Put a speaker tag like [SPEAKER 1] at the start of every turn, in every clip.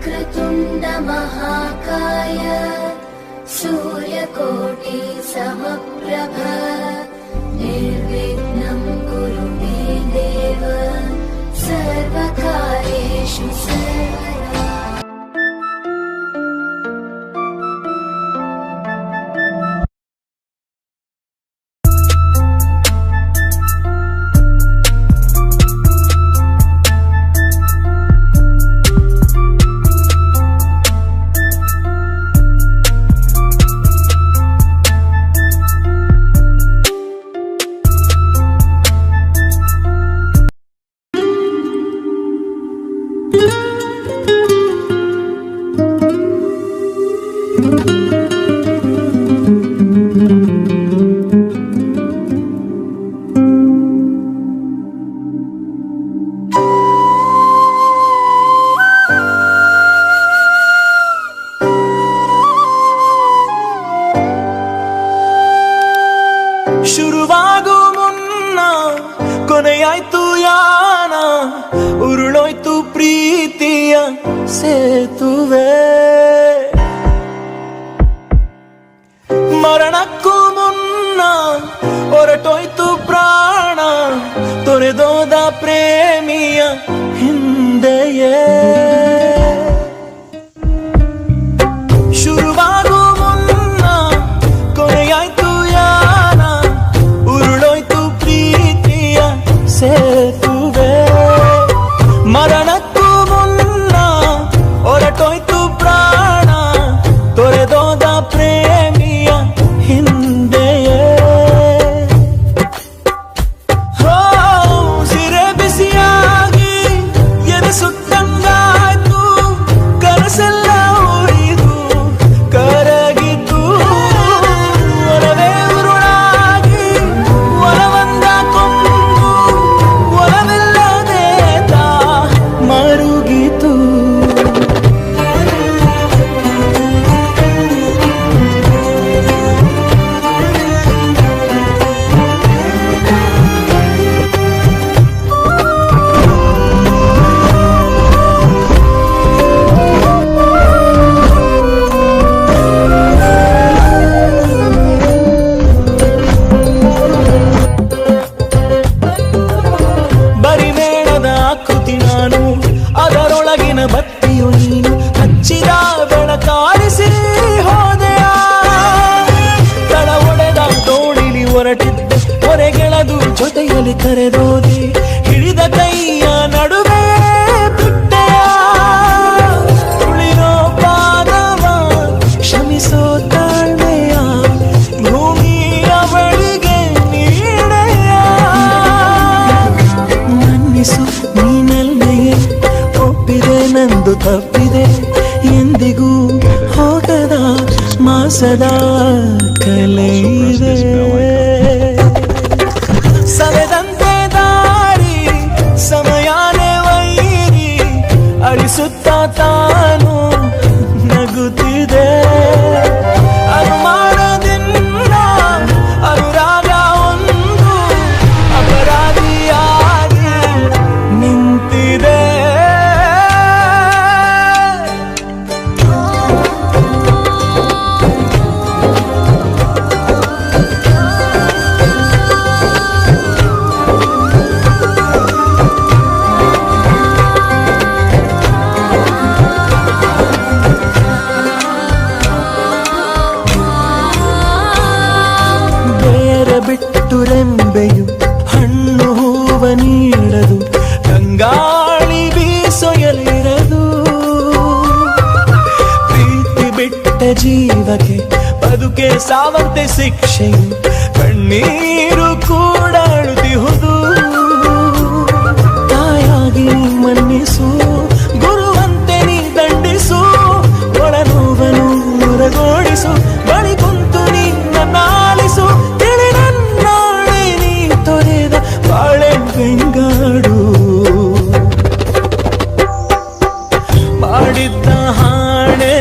[SPEAKER 1] वक्रतुण्ड महाकाय सूर्यकोटि समप्रभ निर्विघ्नं कुरु मे देव सर्वकार्येषु सर्वदा।
[SPEAKER 2] ಶುರುವಾಗೋ ಮುನ್ನ ಕೊನೆಯಾಯ್ತು ಯಾನ, ಉರುಳೋಯ್ತು ಪ್ರೀತಿಯ ಸೇತುವೆ. ಮರಣಕ್ಕೂ ಮುನ್ನ ಹೊರಟೋಯ್ತು ಪ್ರಾಣ, ತೊರೆದೋದ ಪ್ರೇಮಿಯ ಹಿಂದೆಯೇ. ಶುರುವಾಗೋ ಮುನ್ನ ಕೊನೆಯಾಯ್ತು ಯಾನ, ಉರುಳೋಯ್ತು ಪ್ರೀತಿಯ ಸೇತುವೆ. ಮರಣಕ್ಕೂ ಮುನ್ನ ಹೊರಟೋಯ್ತು ಪ್ರಾಣ, ತೊರೆದೋದ ಪ್ರೇಮಿಯ ಹಿಂದೆಯೇ. ಹೋ ಸಿರೆ ಬಿಸಿಯಾಗಿ ಎನಿಸುತ್ತಂಗಾಯ್ತು, ಕನಸೆಲ್ಲ ಉಳಿದು ಕರಗಿತು. ಒಲವೇ ಉರುಳಾಗಿ ಒಲವಂದ ಕೊಂದು ಒಲವಿಲ್ಲದೆ ಮರುಗಿತು. ಬರಿಮೇಣದ ಆಕೃತಿ ನಾನು, ಅದರೊಳಗಿನ ಬತ್ತಿಯು ನೀನು. ಹಚ್ಚಿದ ಬೆಳಕಾರಿಸಿ ಹೋದೆಯ, ತಳ ಒಡೆದ ತೋಳಿಲಿ ಹೊರಟಿದ್ದೆ, ಹೊರೆಗೆಳದು ಜೊತೆಯಲ್ಲಿ ಕರೆದೋದೆ. ಹಿಡಿದ ಕೈಯ ನಡುವೆ ಬಿಟ್ಟೆಯ, ತುಳಿರೋ ಪಾದವ ಕ್ಷಮಿಸೋ ತಾಳ್ಮೆಯ ಭೂಮಿಯ ಬಳಿಗೆ ನೀಡೆಯ. ಮನ್ನಿಸು ನೀನಲ್ಲೆಯೇ, ಒಪ್ಪಿದೆ ನಂದು ತಪ್ಪಿದೆ, ಎಂದಿಗೂ ಹೋಗದ ಮಾಸದ ಕಲೆಯಿದೆ. ಸವೆದಂತೆ ದಾರಿ ಸಮಯಾನೇ ವೈರಿ, ಅಳಿಸುತ್ತ ತಾನು ನಗುತ್ತಿದೆ. ಅನುಮಾನದಿಂದ ಅನುರಾಗ ಒಂದು ಅಪರಾಧಿಯಾಗಿ ನಿಂತಿದೆ. ಬೇರೆ ಬಿಟ್ಟು ರೆಂಬೆಯು ಹಣ್ಣು ಹೂವ ನೀಡದು, ಗಂಗಾಳಿ ಬೀಸೊಯಲಿರದು. ಪ್ರೀತಿ ಬಿಟ್ಟ ಜೀವಕ್ಕೆ ಬದುಕೆ ಸಾವಂತೆ ಶಿಕ್ಷೆಯು, ಕಣ್ಣೀರು ಕೂಡ ಅಳುತ್ತಿಹುದು. ತಾಯಾಗಿ ನೀ ಮನ್ನಿಸು, ಗುರುವಂತೆ ನೀ ದಂಡಿಸು, ಒಳನೋವನು ಹೊರಗೋಡಿಸು, ಬಳಿ ಕುಂತು ನಿನ್ನ ನಾಳಿಸು. ತಿಳಿ ನನ್ನಾಳೆ ನೀ ತೊರೆದ ಬಾಳೆ ಬೆಂಗಾಡು, ಮಾಡಿದ್ದ ಹಾಣೆ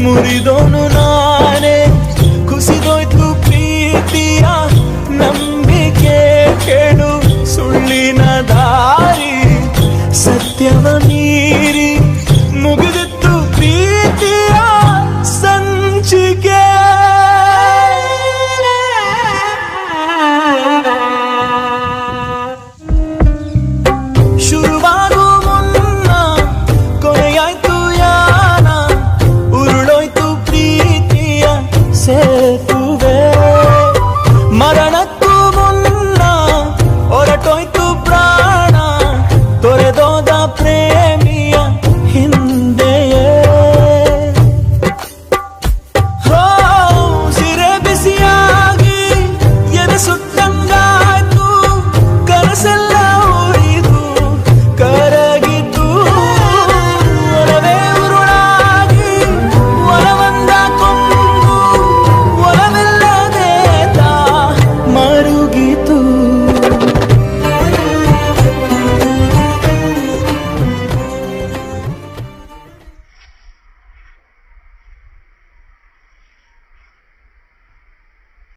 [SPEAKER 2] ಮುರಿದೋನು ನಾ.